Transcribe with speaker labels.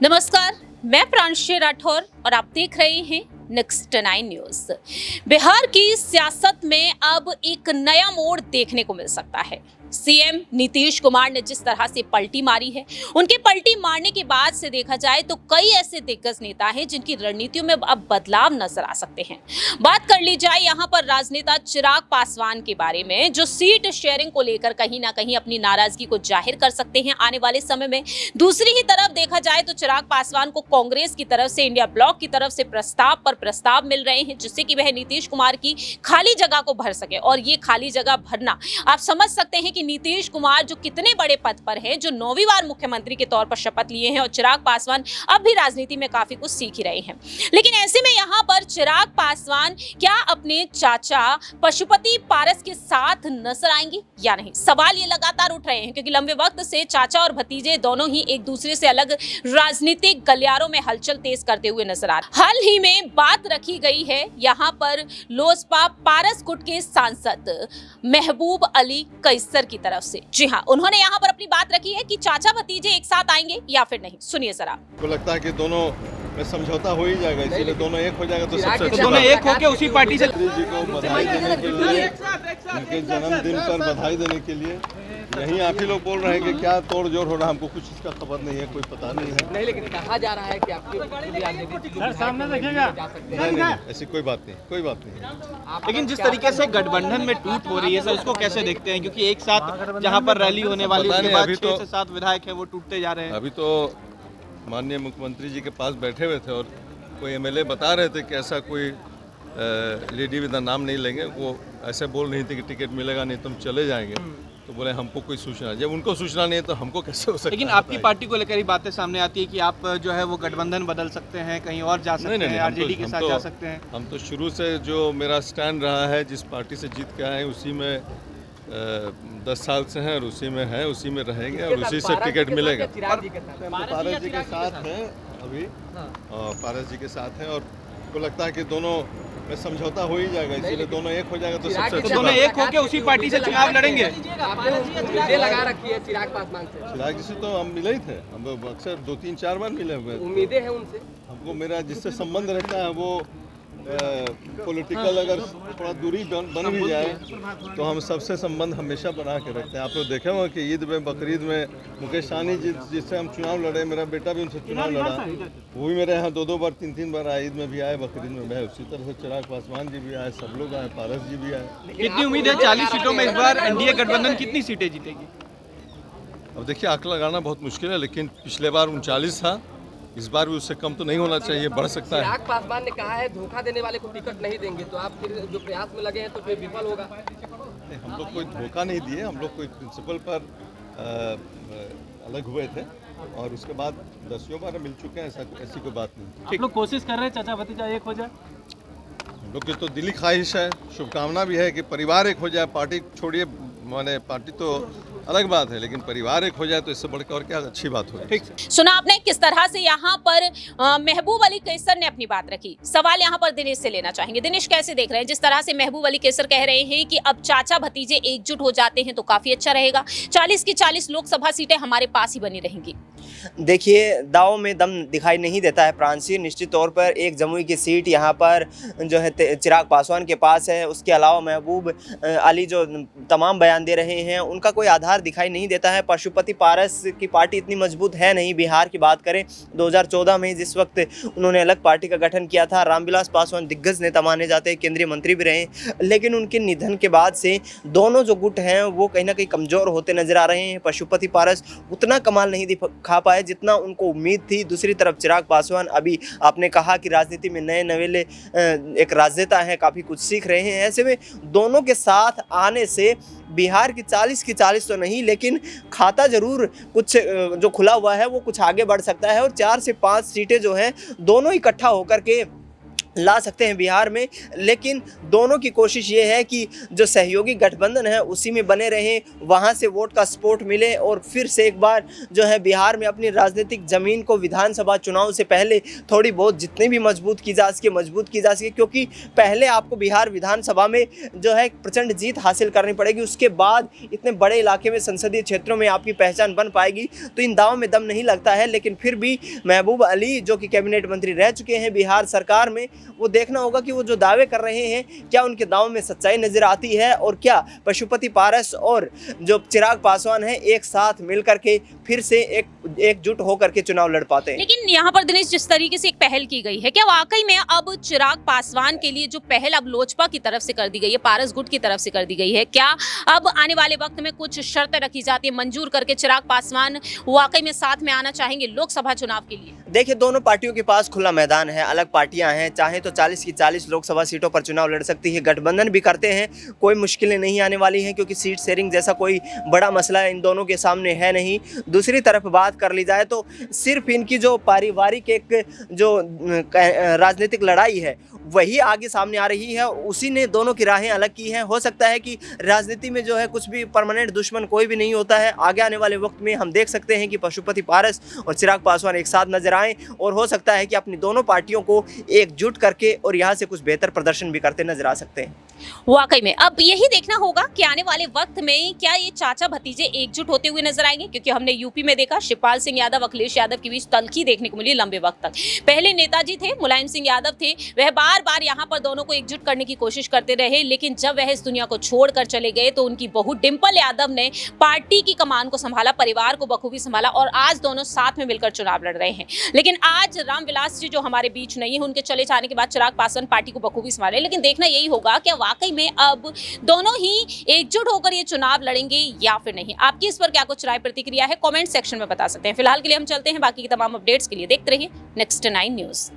Speaker 1: नमस्कार, मैं प्रांशी राठौर और आप देख रहे हैं नेक्स्ट 9 न्यूज। बिहार की सियासत में अब एक नया मोड़ देखने को मिल सकता है। सीएम नीतीश कुमार ने जिस तरह से पलटी मारी है, उनके पलटी मारने के बाद से देखा जाए तो कई ऐसे दिग्गज नेता हैं जिनकी रणनीतियों में अब बदलाव नजर आ सकते हैं। बात कर ली जाए यहाँ पर राजनेता चिराग पासवान के बारे में, जो सीट शेयरिंग को लेकर कहीं ना कहीं अपनी नाराजगी को जाहिर कर सकते हैं आने वाले समय में। दूसरी ही तरफ देखा जाए तो चिराग पासवान को कांग्रेस की तरफ से, इंडिया ब्लॉक की तरफ से प्रस्ताव पर प्रस्ताव मिल रहे हैं, जिससे कि वह नीतीश कुमार की खाली जगह को भर सके। और ये खाली जगह भरना आप समझ सकते हैं कि नीतीश कुमार जो कितने बड़े पद पर हैं, जो 9वीं बार मुख्यमंत्री के तौर पर शपथ लिए हैं, और चिराग पासवान अब भी राजनीति में काफी कुछ सीख ही रहे हैं। लेकिन ऐसे में यहाँ पर चिराग पासवान क्या अपने चाचा पशुपति पारस के साथ नजर आएंगे या नहीं, सवाल ये लगातार उठ रहे हैं, क्योंकि लंबे वक्त से चाचा और भतीजे दोनों ही एक दूसरे से अलग राजनीतिक गलियारों में हलचल तेज करते हुए नजर आ रहे। हाल ही में बात रखी गई है यहाँ पर लोजपा पारस गुट के सांसद महबूब अली कैसर की तरफ से। जी हाँ, उन्होंने यहाँ पर अपनी बात रखी है कि चाचा भतीजे एक साथ आएंगे या फिर नहीं। सुनिए जरा।
Speaker 2: को लगता है कि दोनों में समझौता हो ही जाएगा, इसीलिए दोनों एक हो जाएगा तो सबसे अच्छी
Speaker 3: दोनों
Speaker 2: बात
Speaker 3: एक होकर उसी पार्टी से
Speaker 2: जी को बधाई देने के लिए, उनके जन्मदिन पर बधाई देने के लिए यहीं आप ही लोग बोल रहे हैं कि क्या तोड़ जोड़ हो रहा है, हमको कुछ इसका खबर नहीं है, कोई पता नहीं है।
Speaker 3: नहीं, लेकिन कहा जा रहा है कि आपके
Speaker 4: सामने देखिएगा।
Speaker 2: नहीं, ऐसी कोई बात नहीं, कोई बात नहीं।
Speaker 3: लेकिन जिस तरीके से गठबंधन में टूट हो रही है सर, उसको कैसे देखते हैं? क्योंकि एक साथ जहां पर रैली होने वाली है, उसके बाद 6 से 7 विधायक है वो टूटते जा रहे हैं।
Speaker 2: अभी तो माननीय मुख्यमंत्री जी के पास बैठे हुए थे और कोई एमएलए बता रहे थे कि ऐसा कोई लेडी विद नाम नहीं लेंगे, वो ऐसे बोल रही थी कि टिकट मिलेगा नहीं तुम चले जाएंगे। तो बोले हमको कोई सूचना, जब उनको सूचना नहीं है तो हमको कैसे हो सकता है?
Speaker 3: लेकिन आपकी पार्टी को लेकर ही बातें सामने आती है कि आप जो है वो गठबंधन बदल सकते हैं, कहीं और जा सकते हैं, आरजेडी के साथ जा सकते हैं।
Speaker 2: हम तो शुरू से जो मेरा स्टैंड रहा है, जिस पार्टी से जीत के आए उसी में 10 साल से हैं और उसी में है, उसी में रहेंगे और उसी से टिकट मिलेगा। पारस जी के साथ हैं अभी, पारस जी के साथ हैं और को लगता है कि दोनों में समझौता हो ही जाएगा, इसीलिए दोनों एक हो जाएगा तो सबसे अच्छी
Speaker 3: दोनों
Speaker 2: बात है।
Speaker 3: एक होकर उसी पार्टी से चुनाव लड़ेंगे।
Speaker 4: लगा रखी है चिराग पासवान से,
Speaker 2: चिराग जी से तो हम मिले ही थे, हम अक्सर 2-3-4 बार मिले हुए हैं।
Speaker 4: उम्मीदें हैं उनसे।
Speaker 2: हमको मेरा जिससे संबंध रहता है वो पॉलिटिकल अगर थोड़ा दूरी बन भी जाए तो हम सबसे संबंध हमेशा बना के रखते हैं। आप लोग देखे होंगे कि ईद में, बकरीद में मुकेश सहनी जिससे हम चुनाव लड़े, मेरा बेटा भी उनसे चुनाव लड़ा, वो भी मेरे यहाँ 2-2 बार 3-3 बार आए, ईद में भी आए, बकरीद में भी आए। उसी तरह से चिराग पासवान जी भी आए, सब लोग आए, पारस जी भी आए।
Speaker 3: कितनी उम्मीद है 40 सीटों में इस बार एनडीए गठबंधन कितनी सीटें जीतेगी?
Speaker 2: अब देखिए, आंकड़ा लगाना बहुत मुश्किल है, लेकिन पिछले बार 39 था, इस बार भी उससे कम तो नहीं होना चाहिए, बढ़ सकता है।
Speaker 4: चिराग पासवान ने कहा है धोखा देने वाले को टिकट नहीं देंगे, तो आप फिर जो प्रयास में लगे हैं तो फिर विफल होगा।
Speaker 2: नहीं, हम लोग कोई धोखा नहीं दिए, हम लोग कोई प्रिंसिपल पर अलग हुए थे और उसके बाद 10 बार मिल चुके हैं, ऐसी कोई बात नहीं।
Speaker 5: आप लोग कोशिश कर रहे हैं चाचा भतीजा एक हो जाए?
Speaker 2: हम लोग की तो दिली ख्वाहिश है, शुभकामना भी है कि परिवार एक हो जाए। पार्टी छोड़िए, माने पार्टी तो अलग बात है, लेकिन परिवार एक हो जाए तो इससे बढ़कर और क्या अच्छी बात होगी।
Speaker 1: सुना आपने किस तरह से यहाँ पर महबूब अली कैसर ने अपनी बात रखी। सवाल यहाँ पर दिनेश से लेना चाहेंगे। दिनेश, कैसे देख रहे हैं जिस तरह से महबूब अली कैसर कह रहे हैं कि अब चाचा भतीजे एकजुट हो जाते हैं तो काफी अच्छा रहेगा, 40 की 40 लोकसभा सीटें हमारे पास ही बनी रहेंगी?
Speaker 6: देखिए, दाव में दम दिखाई नहीं देता है प्रांशी। निश्चित तौर पर एक जमुई की सीट यहाँ पर जो है चिराग पासवान के पास है। उसके अलावा महबूब अली जो तमाम बयान दे रहे हैं उनका कोई आधार दिखाई नहीं देता है। पशुपति पारस की पार्टी इतनी मजबूत है नहीं। बिहार की बात करें, 2014 में जिस वक्त उन्होंने अलग पार्टी का गठन किया था, रामविलास पासवान दिग्गज नेता माने जाते हैं, केंद्रीय मंत्री भी रहे, लेकिन उनके निधन के बाद से दोनों जो गुट हैं वो कहीं ना कहीं कमज़ोर होते नजर आ रहे हैं। पशुपति पारस उतना कमाल नहीं दिखा पाए जितना उनको उम्मीद थी। दूसरी तरफ चिराग पासवान, अभी आपने कहा कि राजनीति में नए नवेले एक राजनेता हैं, काफ़ी कुछ सीख रहे हैं। ऐसे में दोनों के साथ आने से बिहार की 40 तो नहीं, लेकिन खाता जरूर कुछ जो खुला हुआ है वो कुछ आगे बढ़ सकता है और 4 से 5 सीटें जो हैं दोनों इकट्ठा होकर के ला सकते हैं बिहार में, लेकिन दोनों की कोशिश ये है कि जो सहयोगी गठबंधन है उसी में बने रहें, वहाँ से वोट का सपोर्ट मिले और फिर से एक बार जो है बिहार में अपनी राजनीतिक ज़मीन को विधानसभा चुनाव से पहले थोड़ी बहुत जितनी भी मजबूत की जा सके, क्योंकि पहले आपको बिहार विधानसभा में जो है प्रचंड जीत हासिल करनी पड़ेगी, उसके बाद इतने बड़े इलाके में संसदीय क्षेत्रों में आपकी पहचान बन पाएगी। तो इन दावों में दम नहीं लगता है, लेकिन फिर भी महबूब अली जो कि कैबिनेट मंत्री रह चुके हैं बिहार सरकार में, वो देखना होगा कि वो जो दावे कर रहे हैं क्या उनके दावों में सच्चाई नजर आती है और क्या पशुपति पारस और जो चिराग पासवान है एक साथ मिलकर के फिर से एकजुट होकर के चुनाव लड़ पाते हैं।
Speaker 1: लेकिन यहाँ पर दिनेश जिस तरीके से एक पहल की गई है, क्या वाकई में अब चिराग पासवान के लिए जो पहल अब लोजपा की तरफ से कर दी गई है, पारस गुट की तरफ से कर दी गई है, क्या अब आने वाले वक्त में कुछ शर्तें रखी जाती है मंजूर करके चिराग पासवान वाकई में साथ में आना चाहेंगे लोकसभा चुनाव के लिए?
Speaker 6: देखिए, दोनों पार्टियों के पास खुला मैदान है, अलग पार्टियां हैं, चाहे तो 40 की 40 लोकसभा सीटों पर चुनाव लड़ सकती है, गठबंधन भी करते हैं, कोई मुश्किलें नहीं आने वाली हैं क्योंकि सीट शेयरिंग जैसा कोई बड़ा मसला इन दोनों के सामने है नहीं। दूसरी तरफ बात कर ली जाए तो सिर्फ इनकी जो पारिवारिक एक जो राजनीतिक लड़ाई है वही आगे सामने आ रही है, उसी ने दोनों की राहें अलग की हैं। हो सकता है कि राजनीति में जो है कुछ भी परमानेंट दुश्मन कोई भी नहीं होता है, आगे आने वाले वक्त में हम देख सकते हैं कि पशुपति पारस और चिराग पासवान एक साथ नजर आएं और हो सकता है कि अपनी दोनों पार्टियों को एकजुट करके और यहाँ से कुछ बेहतर प्रदर्शन भी करते नजर आ सकते हैं।
Speaker 1: वाकई में अब यही देखना होगा कि आने वाले वक्त में क्या ये चाचा भतीजे एकजुट होते हुए नजर आएंगे, क्योंकि हमने यूपी में देखा शिवपाल सिंह यादव अखिलेश यादव के बीच तल्खी देखने को मिली लंबे वक्त तक। पहले नेताजी थे, मुलायम सिंह यादव थे, वह बार बार यहाँ पर दोनों को एकजुट करने की कोशिश करते रहे, लेकिन जब वह इस दुनिया को छोड़कर चले गए तो उनकी बहू डिंपल यादव ने पार्टी की कमान को संभाला, परिवार को बखूबी संभाला और आज दोनों साथ में मिलकर चुनाव लड़ रहे हैं। लेकिन आज रामविलास जी जो हमारे बीच नहीं है, उनके चले जाने के बाद चिराग पासवान पार्टी को बखूबी संभाले, लेकिन देखना यही होगा कि वाकई में अब दोनों ही एकजुट होकर ये चुनाव लड़ेंगे या फिर नहीं। आपकी इस पर क्या कुछ राय प्रतिक्रिया है, कमेंट सेक्शन में बता सकते हैं। फिलहाल के लिए हम चलते हैं, बाकी की तमाम अपडेट्स के लिए देखते रहिए नेक्स्ट 9 न्यूज़।